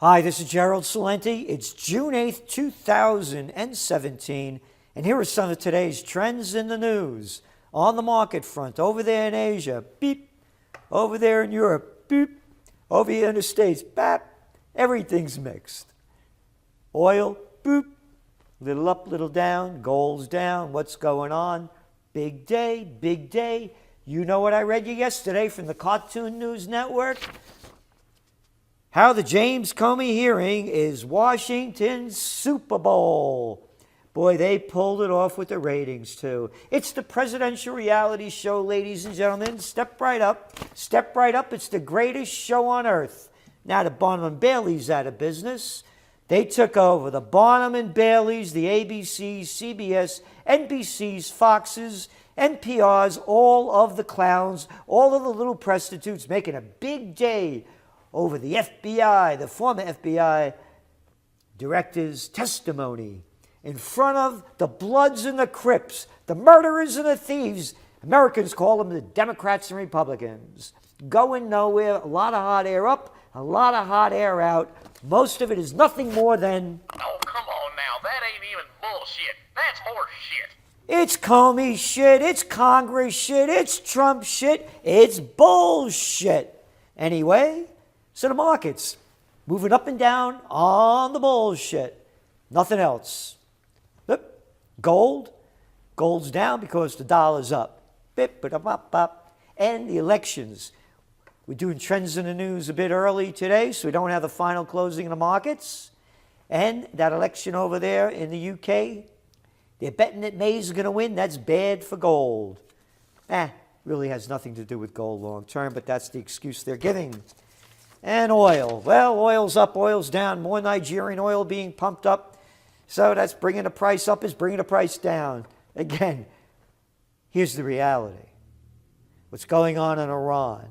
Hi, this is Gerald Salenti. It's June 8th, 2017, and here are some of today's trends in the news. On the market front, over there in Asia, beep. Over there in Europe, beep. Over here in the States, bap. Everything's mixed. Oil, boop. Little up, little down. Gold's down. What's going on? Big day, big day. You know what I read you yesterday from the Cartoon News Network? How the James Comey hearing is Washington's Super Bowl. Boy, they pulled it off with the ratings, too. It's the presidential reality show, ladies and gentlemen. Step right up. Step right up. It's the greatest show on earth. Now that Barnum and Bailey's out of business, they took over. The Barnum and Bailey's, the ABCs, CBS, NBCs, Foxes, NPRs, all of the clowns, all of the little prostitutes making a big day over the FBI, the former FBI director's testimony in front of the Bloods and the Crips, the murderers and the thieves. Americans call them the Democrats and Republicans. Going nowhere, a lot of hot air up, a lot of hot air out. Most of it is nothing more than... Oh, come on now, that ain't even bullshit. That's horse shit. It's Comey shit, it's Congress shit, it's Trump shit, it's bullshit. Anyway, so the markets moving up and down on the bullshit. Nothing else. Gold's down because the dollar's up. And the elections. We're doing trends in the news a bit early today, so we don't have the final closing in the markets. And that election over there in the UK, they're betting that May's going to win. That's bad for gold. Really has nothing to do with gold long term, but that's the excuse they're giving. And oil. Well, oil's up, oil's down. More Nigerian oil being pumped up. So that's bringing the price up, is bringing the price down. Again, here's the reality. What's going on in Iran?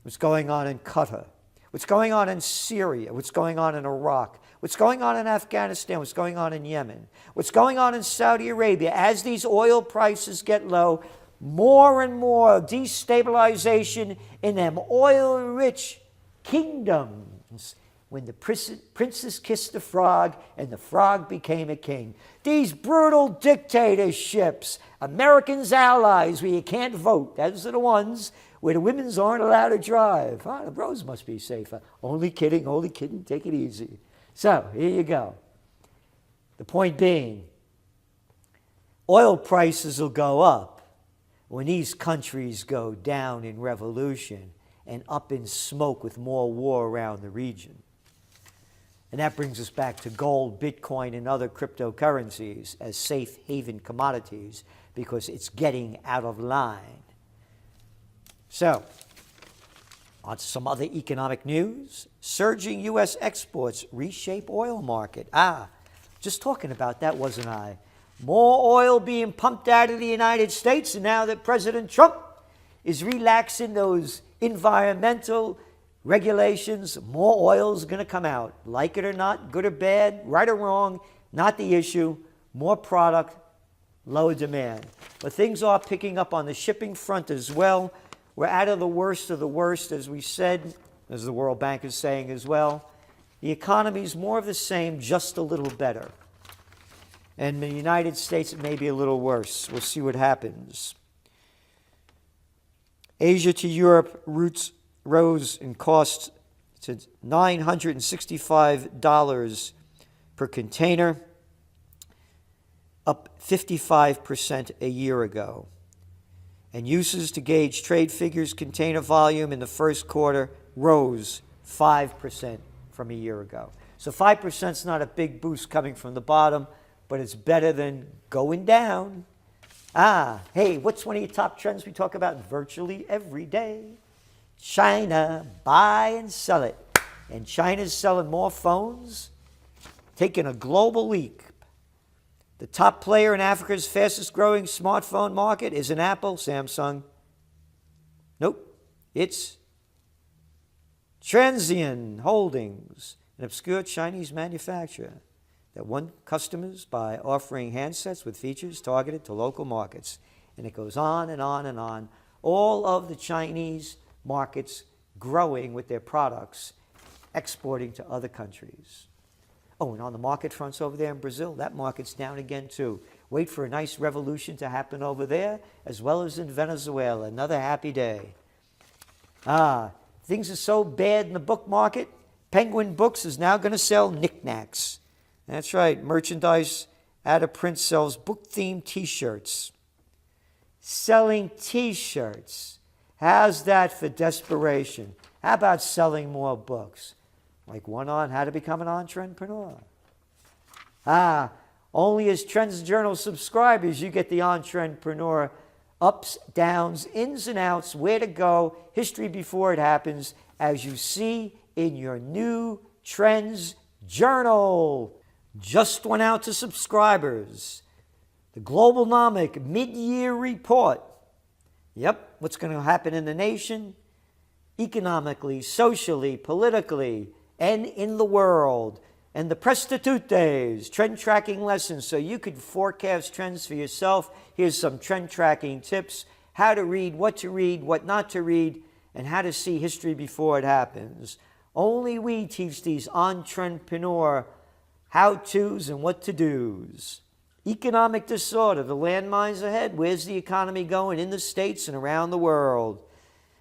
What's going on in Qatar? What's going on in Syria? What's going on in Iraq? What's going on in Afghanistan? What's going on in Yemen? What's going on in Saudi Arabia? As these oil prices get low, more and more destabilization in them oil-rich kingdoms. When the princess kissed the frog and the frog became a king. These brutal dictatorships, Americans' allies where you can't vote. Those are the ones where the women's aren't allowed to drive. The roads must be safer. Only kidding, take it easy. So, here you go. The point being, oil prices will go up when these countries go down in revolution and up in smoke with more war around the region. And that brings us back to gold, Bitcoin, and other cryptocurrencies as safe haven commodities because it's getting out of line. So, on to some other economic news. Surging U.S. exports reshape oil market. Just talking about that, wasn't I? More oil being pumped out of the United States, and now that President Trump is relaxing those environmental regulations, more oil is going to come out. Like it or not, good or bad, right or wrong, not the issue. More product, lower demand. But things are picking up on the shipping front as well. We're out of the worst, as we said, as the World Bank is saying as well. The economy is more of the same, just a little better. And in the United States, it may be a little worse. We'll see what happens. Asia to Europe routes rose in cost to $965 per container, up 55% a year ago. And uses to gauge trade figures container volume in the first quarter rose 5% from a year ago. So 5% is not a big boost coming from the bottom, but it's better than going down. Hey, what's one of your top trends we talk about virtually every day? China, buy and sell it. And China's selling more phones, taking a global leap. The top player in Africa's fastest growing smartphone market isn't Apple, Samsung. Nope, it's Transsion Holdings, an obscure Chinese manufacturer that won customers by offering handsets with features targeted to local markets. And it goes on and on and on. All of the Chinese markets growing with their products exporting to other countries. Oh, and on the market fronts over there in Brazil, that market's down again too. Wait for a nice revolution to happen over there, as well as in Venezuela. Another happy day. Things are so bad in the book market, Penguin Books is now going to sell knickknacks. That's right, merchandise out of print sells book-themed t-shirts. Selling t-shirts. How's that for desperation? How about selling more books? Like one on how to become an entrepreneur. Only as Trends Journal subscribers you get the entrepreneur ups, downs, ins and outs, where to go, history before it happens, as you see in your new Trends Journal. Just went out to subscribers. The Globalnomic Mid-Year Report. Yep, what's going to happen in the nation, economically, socially, politically, and in the world. And the Prestatutes, trend tracking lessons, so you could forecast trends for yourself. Here's some trend tracking tips, how to read, what not to read, and how to see history before it happens. Only we teach these entrepreneur how-tos and what-to-dos. Economic disorder, the landmines ahead. Where's the economy going in the States and around the world?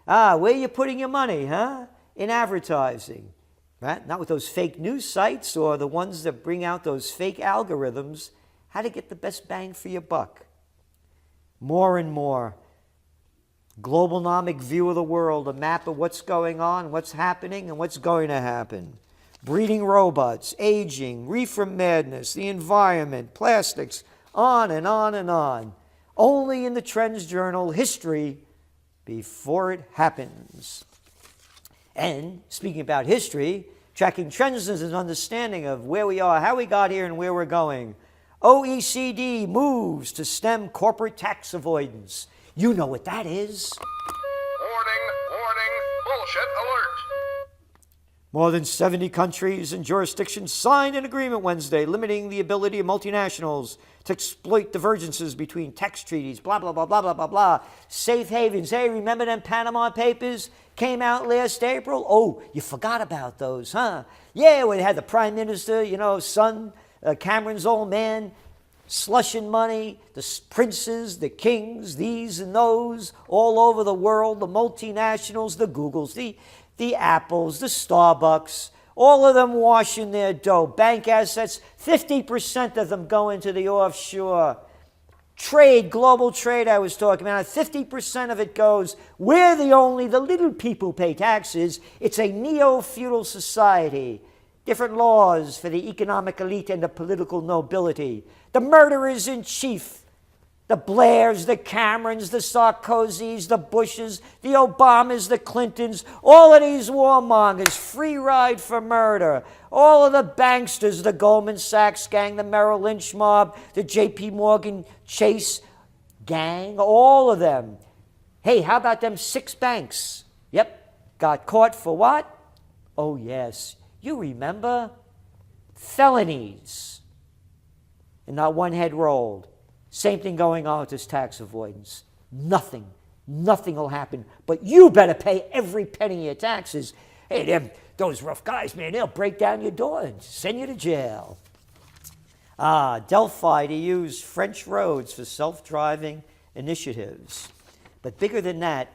Where are you putting your money, huh? In advertising. Right? Not with those fake news sites or the ones that bring out those fake algorithms. How to get the best bang for your buck. More and more. Globalnomic view of the world, a map of what's going on, what's happening, and what's going to happen. Breeding robots, aging, reefer madness, the environment, plastics, on and on and on. Only in the Trends Journal, history before it happens. And speaking about history, tracking trends is an understanding of where we are, how we got here, and where we're going. OECD moves to stem corporate tax avoidance. You know what that is. Warning, bullshit alert. More than 70 countries and jurisdictions signed an agreement Wednesday limiting the ability of multinationals to exploit divergences between tax treaties, blah, blah, blah, blah, blah, blah, blah. Safe havens. Hey, remember them Panama Papers came out last April? Oh, you forgot about those, huh? Yeah, we had the Prime Minister, son, Cameron's old man, slushing money, the princes, the kings, these and those, all over the world, the multinationals, the Googles, the Apples, the Starbucks, all of them washing their dough. Bank assets, 50% of them go into the offshore. Trade, global trade I was talking about, 50% of it goes, we're the little people pay taxes. It's a neo-feudal society. Different laws for the economic elite and the political nobility. The murderers in chief. The Blairs, the Camerons, the Sarkozys, the Bushes, the Obamas, the Clintons, all of these warmongers, free ride for murder. All of the banksters, the Goldman Sachs gang, the Merrill Lynch mob, the JP Morgan Chase gang, all of them. Hey, how about them 6 banks? Yep, got caught for what? Oh, yes, you remember? Felonies. And not one head rolled. Same thing going on with this tax avoidance. Nothing will happen, but you better pay every penny of your taxes. Hey, those rough guys, man, they'll break down your door and send you to jail. Delphi to use French roads for self-driving initiatives. But bigger than that,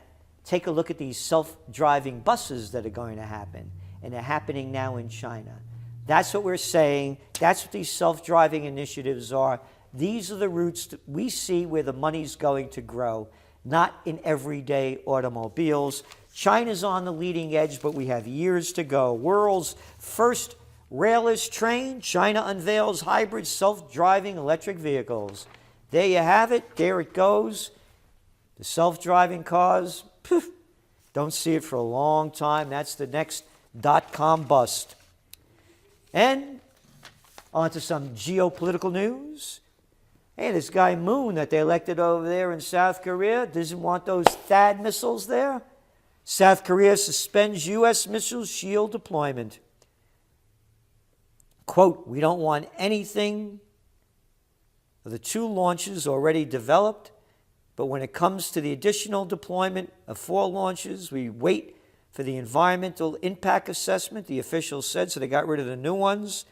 take a look at these self-driving buses that are going to happen, and they're happening now in China. That's what we're saying. That's what these self-driving initiatives are. These are the routes that we see where the money's going to grow, not in everyday automobiles. China's on the leading edge, but we have years to go. World's first railless train, China unveils hybrid self-driving electric vehicles. There you have it. There it goes. The self-driving cars, poof, don't see it for a long time. That's the next dot-com bust. And on to some geopolitical news. Hey, this guy Moon that they elected over there in South Korea doesn't want those THAAD missiles there. South Korea suspends U.S. missile shield deployment. Quote, we don't want anything of the 2 launches already developed, but when it comes to the additional deployment of 4 launches, we wait for the environmental impact assessment, the officials said, so they got rid of the new ones.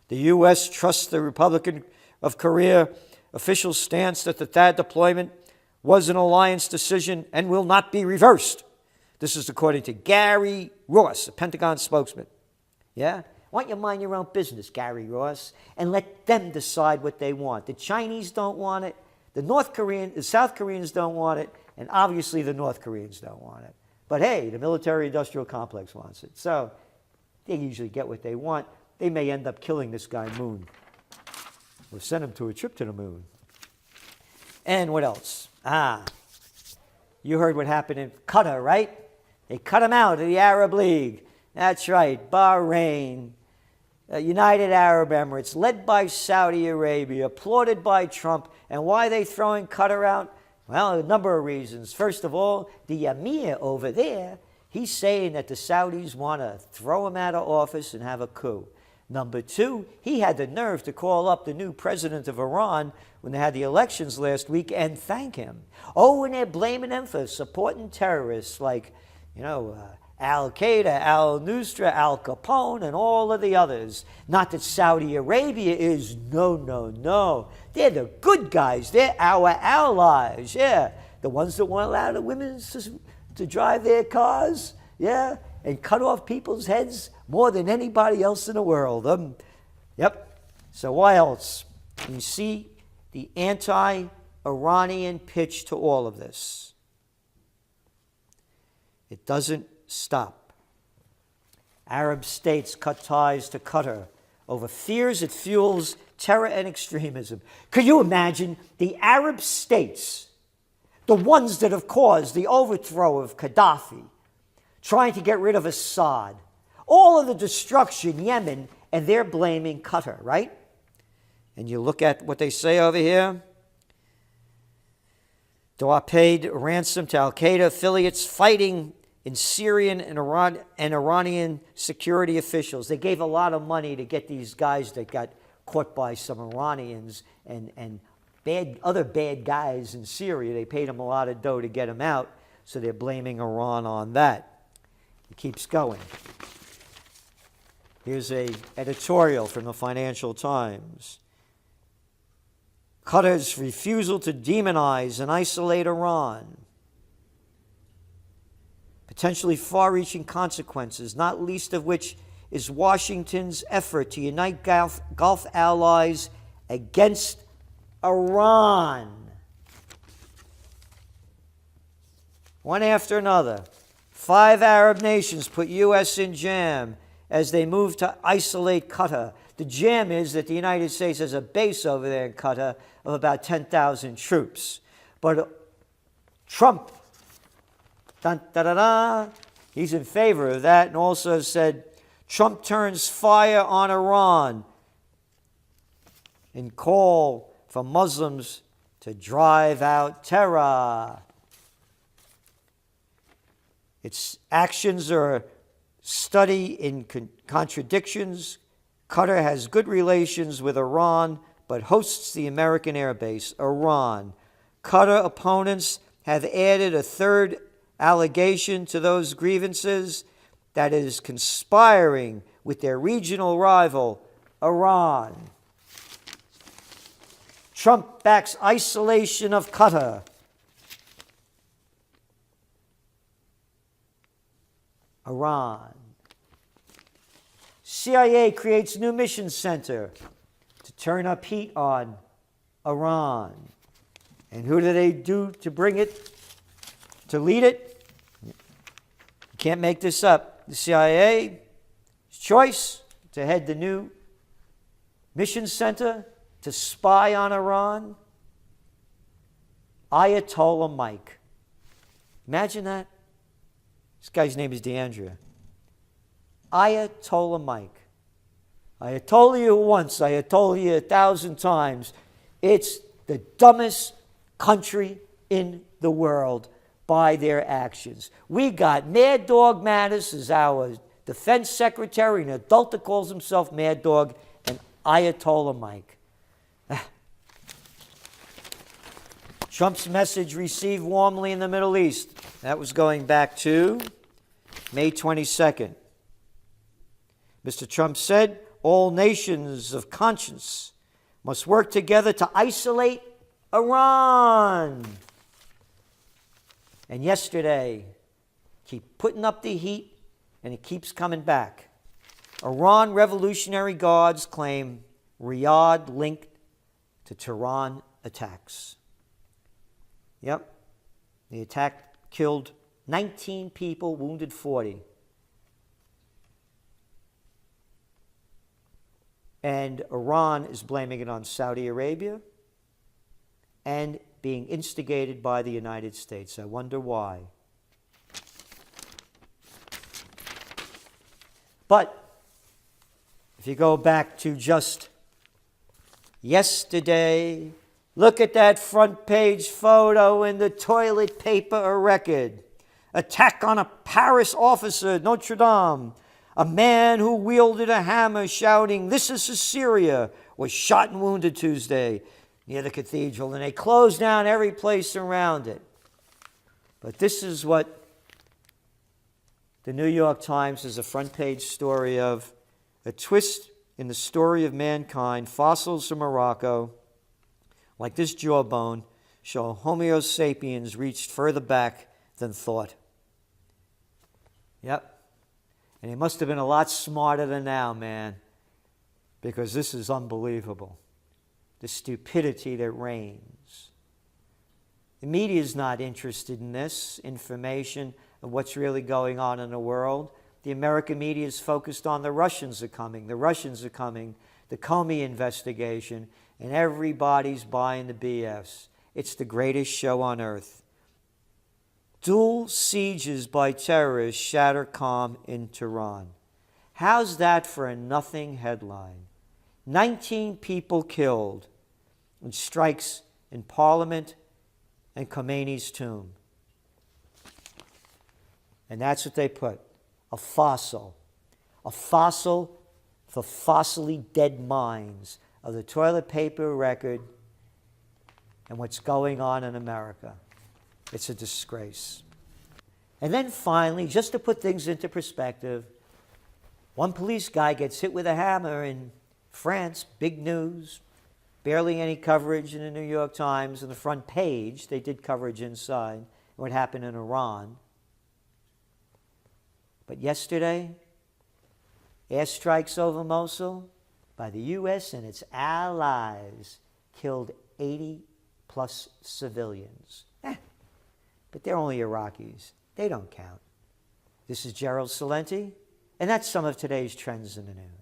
The U.S. trusts the Republic of Korea officials' stance that the THAAD deployment was an alliance decision and will not be reversed. This is according to Gary Ross, a Pentagon spokesman. Yeah? Why don't you mind your own business, Gary Ross, and let them decide what they want. The Chinese don't want it, the South Koreans don't want it, and obviously the North Koreans don't want it. But hey, the military-industrial complex wants it. So they usually get what they want. They may end up killing this guy Moon. Or send him to a trip to the moon. And what else? You heard what happened in Qatar, right? They cut him out of the Arab League. That's right, Bahrain, United Arab Emirates, led by Saudi Arabia, applauded by Trump. And why are they throwing Qatar out? Well, a number of reasons. First of all, the Emir over there, he's saying that the Saudis want to throw him out of office and have a coup. Number two, he had the nerve to call up the new president of Iran when they had the elections last week and thank him. Oh, and they're blaming him for supporting terrorists like, Al-Qaeda, Al-Nusra, Al Capone, and all of the others. Not that Saudi Arabia is, no. They're the good guys. They're our allies, yeah. The ones that won't allow the women to drive their cars, yeah, and cut off people's heads more than anybody else in the world. Yep. So why else? You see the anti-Iranian pitch to all of this. It doesn't stop. Arab states cut ties to Qatar over fears it fuels terror and extremism. Could you imagine the Arab states, the ones that have caused the overthrow of Gaddafi, trying to get rid of Assad, all of the destruction in Yemen, and they're blaming Qatar, right? And you look at what they say over here. Doha paid ransom to Al-Qaeda affiliates fighting in Syrian and Iranian security officials. They gave a lot of money to get these guys that got caught by some Iranians and other bad guys in Syria. They paid them a lot of dough to get them out, so they're blaming Iran on that. It keeps going. Here's an editorial from the Financial Times. Qatar's refusal to demonize and isolate Iran. Potentially far-reaching consequences, not least of which is Washington's effort to unite Gulf allies against Iran. One after another. 5 Arab nations put U.S. in jam as they move to isolate Qatar. The jam is that the United States has a base over there in Qatar of about 10,000 troops. But Trump, he's in favor of that, and also said Trump turns fire on Iran and call for Muslims to drive out terror. Its actions are a study in contradictions. Qatar has good relations with Iran, but hosts the American air base, Iran. Qatar opponents have added a third allegation to those grievances, that is conspiring with their regional rival, Iran. Trump backs isolation of Qatar. Iran. CIA creates new mission center to turn up heat on Iran. And who do they do to bring it, to lead it? You can't make this up. The CIA's choice to head the new mission center to spy on Iran, Ayatollah Mike. Imagine that. This guy's name is DeAndrea. Ayatollah Mike. I told you once, I told you 1,000 times, it's the dumbest country in the world by their actions. We got Mad Dog Mattis as our defense secretary, an adult that calls himself Mad Dog, and Ayatollah Mike. Trump's message received warmly in the Middle East. That was going back to May 22nd. Mr. Trump said all nations of conscience must work together to isolate Iran. And yesterday, keep putting up the heat, and it keeps coming back. Iran Revolutionary Guards claim Riyadh linked to Tehran attacks. Yep, the attack killed 19 people, wounded 40. And Iran is blaming it on Saudi Arabia and being instigated by the United States. I wonder why. But if you go back to just yesterday, look at that front page photo in the toilet paper record. Attack on a Paris officer, Notre Dame. A man who wielded a hammer shouting, "This is Syria," was shot and wounded Tuesday near the cathedral, and they closed down every place around it. But this is what the New York Times is a front page story of: a twist in the story of mankind. Fossils from Morocco, like this jawbone, show Homo sapiens reached further back than thought. Yep. And he must have been a lot smarter than now, man, because this is unbelievable. The stupidity that reigns. The media is not interested in this information of what's really going on in the world. The American media is focused on the Russians are coming. The Russians are coming. The Comey investigation. And everybody's buying the BS. It's the greatest show on earth. Dual sieges by terrorists shatter calm in Tehran. How's that for a nothing headline? 19 people killed in strikes in Parliament and Khomeini's tomb. And that's what they put. A fossil for fossily dead minds of the toilet paper record and what's going on in America. It's a disgrace. And then finally, just to put things into perspective, one police guy gets hit with a hammer in France, big news, barely any coverage in the New York Times on the front page. They did coverage inside, what happened in Iran. But yesterday, airstrikes over Mosul by the U.S. and its allies killed 80 plus civilians. But they're only Iraqis. They don't count. This is Gerald Celente, and that's some of today's Trends in the News.